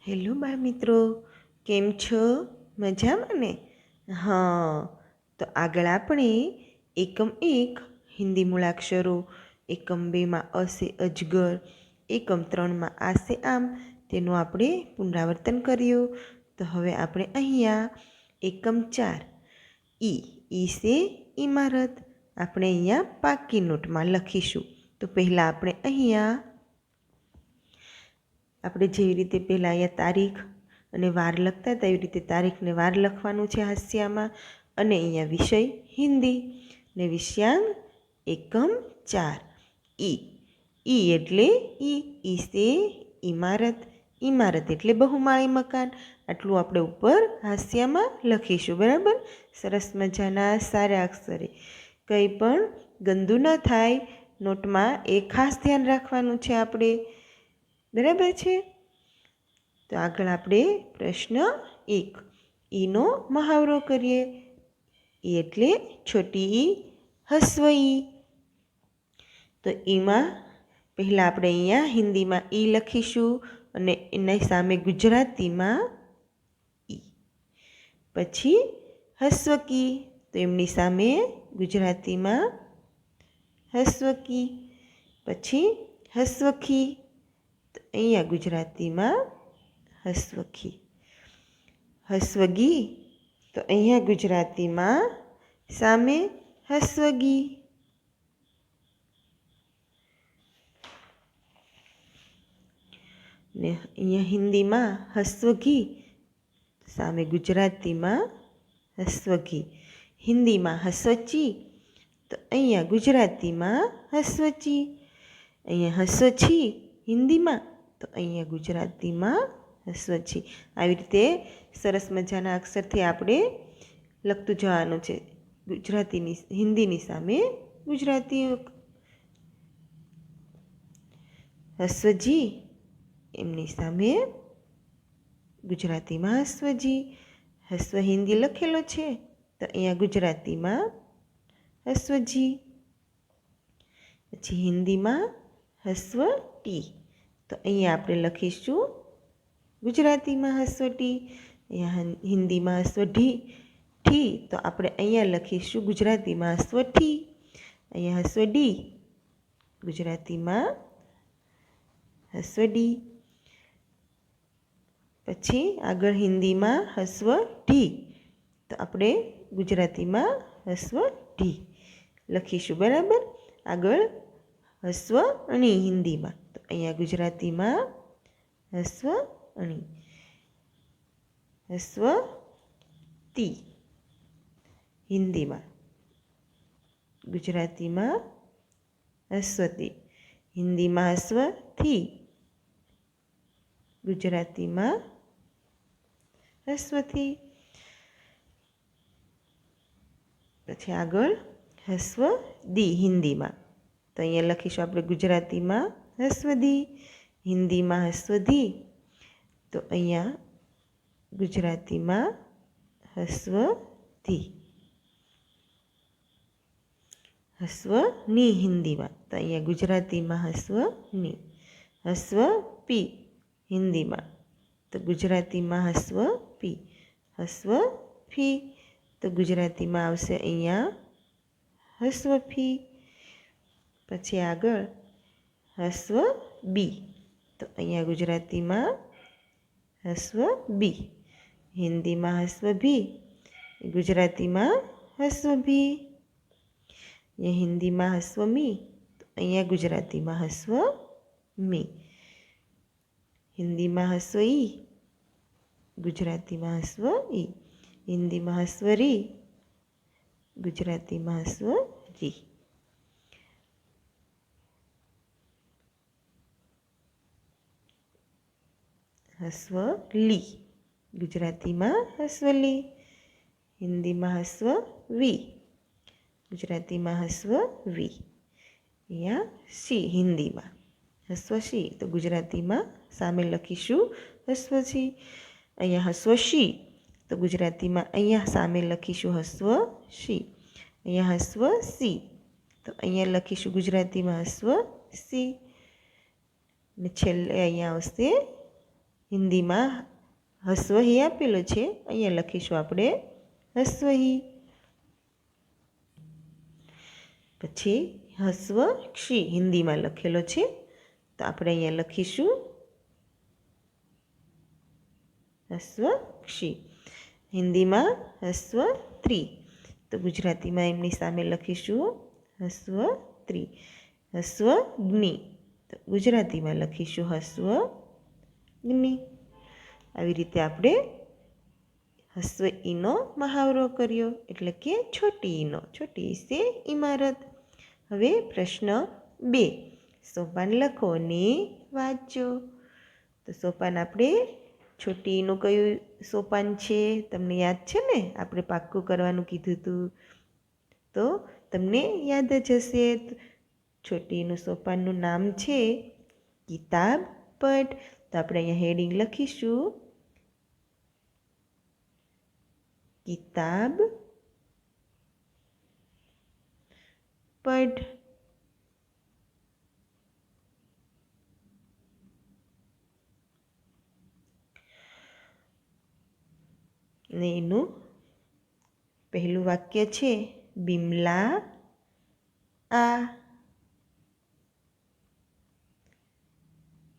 Hello બાળ મિત્રો, કેમ છો? મજામાં ને? હા, તો આગળ આપણે એકમ 1 હિન્દી મૂળાક્ષરો, એકમ 2માં અ સે અજગર, એકમ 3માં આ સે આમ તેનું આપણે પુનરાવર્તન કર્યું. તો હવે આપણે અહીંયા એકમ 4 ઈ સે ઇમારત આપણે અહીંયા પાકી નોટમાં લખીશું. તો પહેલાં આપણે અહીંયા આપણે જેવી રીતે પહેલાં અહીંયા તારીખ અને વાર લખતા હતા એવી રીતે તારીખ ને વાર લખવાનું છે હાસ્યામાં. અને અહીંયા વિષય હિન્દી ને વિષયાંક એકમ 4 ઈ એટલે ઈ સે ઇમારત, ઇમારત એટલે બહુમાળી મકાન. આટલું આપણે ઉપર હાસ્યામાં લખીશું. બરાબર, સરસ મજાના સારા અક્ષરે, કંઈ પણ ગંદુ ન થાય નોટમાં એ ખાસ ધ્યાન રાખવાનું છે આપણે. બરાબર છે. તો આગળ આપણે પ્રશ્ન 1 ઈનો મહાવરો કરીએ. ઈ એટલે છોટી ઈ, હસ્વ ઈ. તો ઈમાં પહેલાં આપણે અહીંયા હિન્દીમાં ઈ લખીશું અને એની સામે ગુજરાતીમાં ઈ. પછી હસ્વકી, તો એમની સામે ગુજરાતીમાં હસ્વકી. પછી હસ્વખી, તો અહીંયા ગુજરાતીમાં હસ્વખી. હસ્વગી, તો અહીંયા ગુજરાતીમાં સામે હસ્વગી. ને અહીંયા હિન્દીમાં હસ્વઘી, સામે ગુજરાતીમાં હસ્વઘી. હિન્દીમાં હસ્વચી, તો અહીંયા ગુજરાતીમાં હસ્વચી. અહીંયા હસ્વછી હિન્દીમાં, તો અહીંયા ગુજરાતીમાં હસ્વછી. આવી રીતે સરસ મજાના અક્ષરથી આપણે લખતું જવાનું છે. ગુજરાતીની હિન્દીની સામે ગુજરાતી. હસ્વજી એમની સામે ગુજરાતીમાં હસ્વજી. હસ્વ હિન્દી લખેલો છે, તો અહીંયા ગુજરાતીમાં હસ્વજી. પછી હિન્દીમાં હસ્વ ટી, તો અહીંયા આપણે લખીશું ગુજરાતીમાં હસ્વ ટી. અહીંયા હિન્દીમાં હસ્વ ઠી, તો આપણે અહીંયા લખીશું ગુજરાતીમાં હસ્વ ઠી. અહીંયા હસ્વ ડી, ગુજરાતીમાં હસ્વ ડી. પછી આગળ હિન્દીમાં હસ્વ ઢી, તો આપણે ગુજરાતીમાં હસ્વ ઢી લખીશું. બરાબર, આગળ હસ્વ અણી હિન્દીમાં, તો અહીંયા ગુજરાતીમાં હસ્વ અણી. હસ્વ તી હિન્દીમાં, ગુજરાતીમાં હસ્વતી. હિન્દીમાં હસ્વ થી, ગુજરાતીમાં હસ્વથી. પછી આગળ હસ્વ દી હિન્દીમાં, તો અહીંયા લખીશું આપણે ગુજરાતીમાં હસ્વદી. હિન્દીમાં હસ્વધી, તો અહીંયા ગુજરાતીમાં હસ્વધી. હસ્વની હિન્દીમાં, તો અહીંયા ગુજરાતીમાં હસ્વની. હસ્વ પી હિન્દીમાં, તો ગુજરાતીમાં હસ્વ પી. હસ્વ ફી, તો ગુજરાતીમાં આવશે અહીંયા હસ્વ ફી. પછી આગળ હસ્વ બી, તો અહીંયા ગુજરાતીમાં હસ્વ બી. હિન્દીમાં હસ્વ ભી, ગુજરાતીમાં હસ્વ ભી. અહીંયા હિન્દીમાં હસ્વ મી, તો અહીંયા ગુજરાતીમાં હસ્વ મી. હિન્દીમાં હસ્વ ઈ, ગુજરાતીમાં હસ્વ ઈ. હિન્દીમાં હસ્વ રી, ગુજરાતીમાં હસ્વ રી. હસ્વ લી, ગુજરાતીમાં હસ્વ લી. હિન્દીમાં હસ્વ વી, ગુજરાતીમાં હસ્વ વી. અહીંયા સી હિન્દીમાં હસ્વ શી, તો ગુજરાતીમાં સામે લખીશું હસ્વ શી. અહીંયા હસ્વ શી, તો ગુજરાતીમાં અહીંયા સામે લખીશું હસ્વ શી. અહીંયા હસ્વ સી, તો અહીંયા લખીશું ગુજરાતીમાં હસ્વ સી. ને છેલ્લે અહીંયા આવશે હિન્દીમાં હસ્વહી આપેલો છે, અહીંયા લખીશું આપણે હસ્વહી. પછી હસ્વ ક્ષી હિન્દીમાં લખેલો છે, તો આપણે અહીંયા લખીશું હસ્વ ક્ષી. હિન્દીમાં હસ્વ ત્રી, તો ગુજરાતીમાં એમની સામે લખીશું હસ્વ ત્રી. હસ્વ જ્ઞી, તો ગુજરાતીમાં લખીશું હસ્વ જ્ઞી. આવી રીતે આપણે હસ્વ ઈનો મહાવરો કર્યો, એટલે કે છોટી ઈનો. છોટી સે ઇમારત. હવે પ્રશ્ન 2, સોપાન લખો ને વાંચો. તો સોપાન આપણે છોટી ઈનું કયું સોપાન છે તમને યાદ છે ને, આપણે પાક્કું કરવાનું કીધું હતું, તો તમને યાદ જ હશે. છોટી ઈનું સોપાનનું નામ છે કિતાબ પઢ. તો આપણે અહીંયા હેડિંગ લખીશું કિતાબ પઢ. ને એનું પહેલું વાક્ય છે બિમલા આ.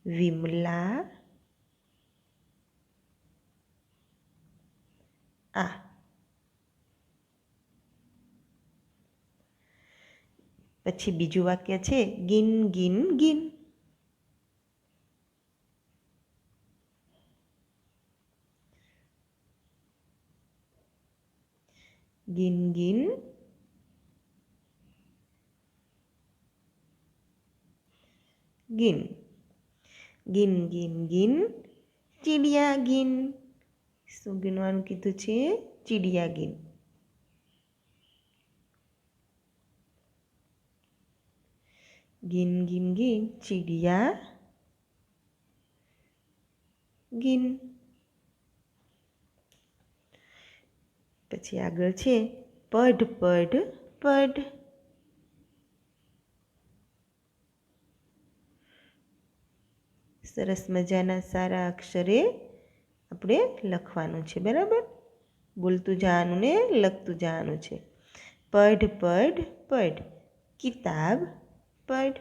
વિમલા આ. પછી બીજું વાક્ય છે ગિન ગિન ગિન. ગિન ગિન ગિન. ગિન ગિન ગિન ચીડિયા ગિન. શું ગિનવાનું કીધું છે? ચીડિયા ગિન. ગિન ગિન ગિન ચીડિયા ગિન. પછી આગળ છે પઢ પઢ પઢ. સરસ મજાના સારા અક્ષરે આપણે લખવાનું છે, બરાબર? બોલતું જવાનું ને લખતું જવાનું છે. પઢ પઢ પઢ કિતાબ પઢ.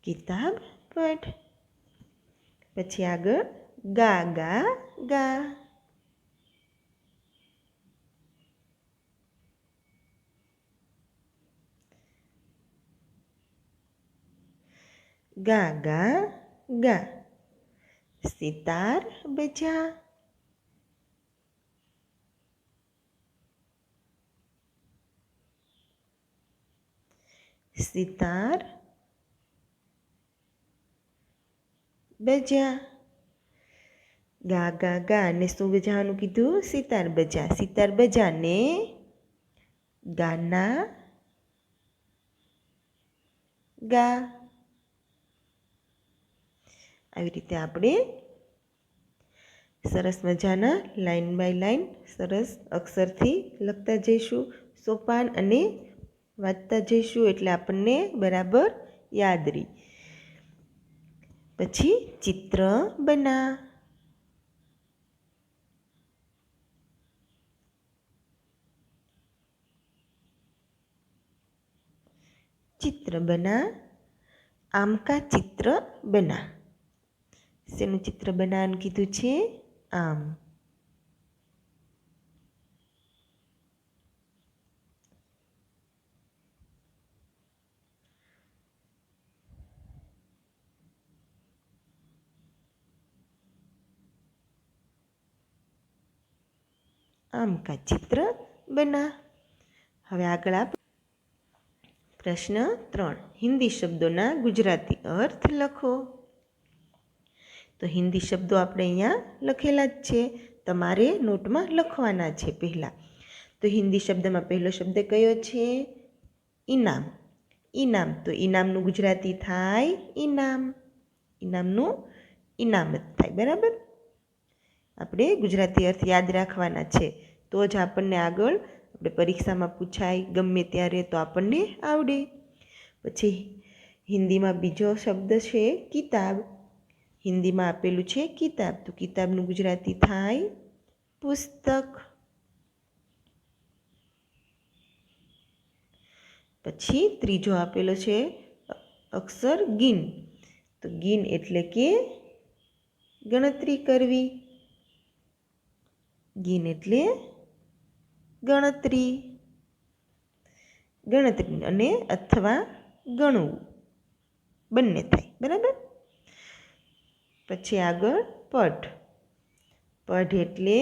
કિતાબ પઢ. પછી આગળ ગા ગા ગા. ગા ગા ગા. સિતાર બજા. સિતાર બજા. ગા ગા ગા ને શું બજાવવાનું કીધું? સિતાર બજા. સિતાર બજા ને ગાના ગા. આવી રીતે આપણે સરસ મજાના લાઈન બાય લાઈન સરસ અક્ષરથી લખતા જઈશું સોપાન, અને વાંચતા જઈશું, એટલે આપણને બરાબર યાદ રહે. પછી ચિત્ર બના. चित्र बना. आम का चित्र बना. શેનું ચિત્ર બનાવવાનું કીધું છે? આમ. આમ કા ચિત્ર બના. હવે આગળ પ્રશ્ન 3, હિન્દી શબ્દોના ગુજરાતી અર્થ લખો. તો હિન્દી શબ્દો આપણે અહીંયા લખેલા જ છે, તમારે નોટમાં લખવાના છે પહેલાં. તો હિન્દી શબ્દમાં પહેલો શબ્દ કયો છે? ઇનામ. ઇનામ. તો ઇનામનું ગુજરાતી થાય ઇનામ. ઇનામનું ઇનામ જ થાય, બરાબર? આપણે ગુજરાતી અર્થ યાદ રાખવાના છે. તો જ આપણને આગળ આપણે પરીક્ષામાં પૂછાય ગમે ત્યારે તો આપણને આવડે. પછી હિન્દીમાં બીજો શબ્દ છે કિતાબ. હિન્દીમાં આપેલું છે કિતાબ, તો કિતાબનું ગુજરાતી થાય પુસ્તક. પછી ત્રીજો આપેલો છે અક્ષર ગિન, તો ગિન એટલે કે ગણતરી કરવી. ગિન એટલે ગણતરી, ગણતરી અને અથવા ગણવું બંને થાય, બરાબર. પછી આગળ પઢ. પઢ એટલે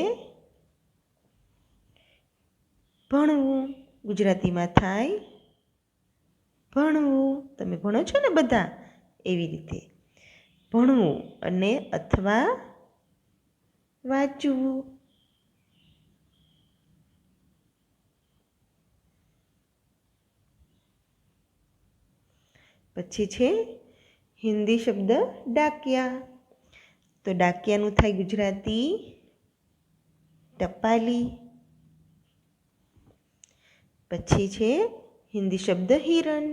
ભણવું, ગુજરાતીમાં થાય ભણવું. તમે ભણો છો ને બધા, એવી રીતે ભણવું અને અથવા વાંચવું. પછી છે હિન્દી શબ્દ ડાકિયા, તો ડાકિયાનું થાય ગુજરાતી ટપાલી. પછી છે હિન્દી શબ્દ હિરણ,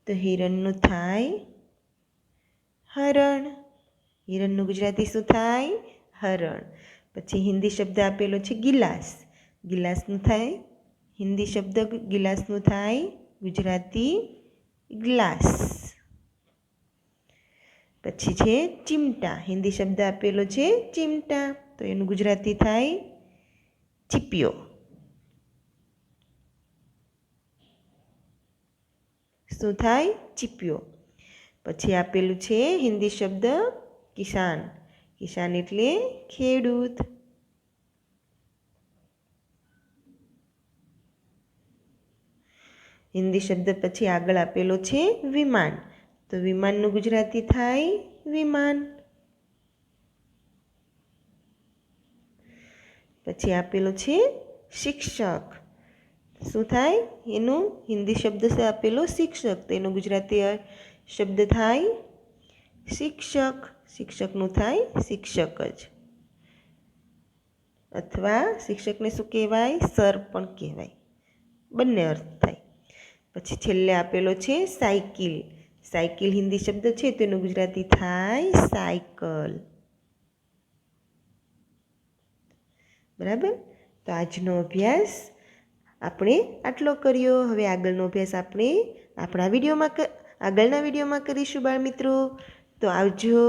તો હિરણનું થાય હરણ. હિરણનું ગુજરાતી શું થાય? હરણ. પછી હિન્દી શબ્દ આપેલો છે ગિલાસ. ગિલાસનું થાય હિન્દી શબ્દ ગિલાસનું થાય ગુજરાતી ગ્લાસ. પછી છે ચીમટા. હિન્દી શબ્દ આપેલો છે ચીમટા, તો એનું ગુજરાતી થાય ચીપિયો. શું થાય? ચીપિયો. પછી આપેલું છે હિન્દી શબ્દ કિસાન. કિસાન એટલે ખેડૂત. હિન્દી શબ્દ પછી આગળ આપેલો છે વિમાન, તો વિમાનનું ગુજરાતી થાય વિમાન. પછી આપેલો છે શિક્ષક. શું થાય? એનું હિન્દી શબ્દ છે આપેલો શિક્ષક, તો એનું ગુજરાતી શબ્દ થાય શિક્ષક. શિક્ષકનું થાય શિક્ષક જ, અથવા શિક્ષકને શું કહેવાય? સર પણ કહેવાય, બંને અર્થ થાય. પછી છેલ્લે આપેલો છે સાયકલ. સાયકલ હિન્દી શબ્દ છે તો એનું ગુજરાતી થાય સાયકલ, બરાબર. તો આજનો અભ્યાસ આપણે આટલો કર્યો. હવે આગળનો અભ્યાસ આપણે આપણા આગળના વિડીયોમાં કરીશું બાળમિત્રો. તો આવજો.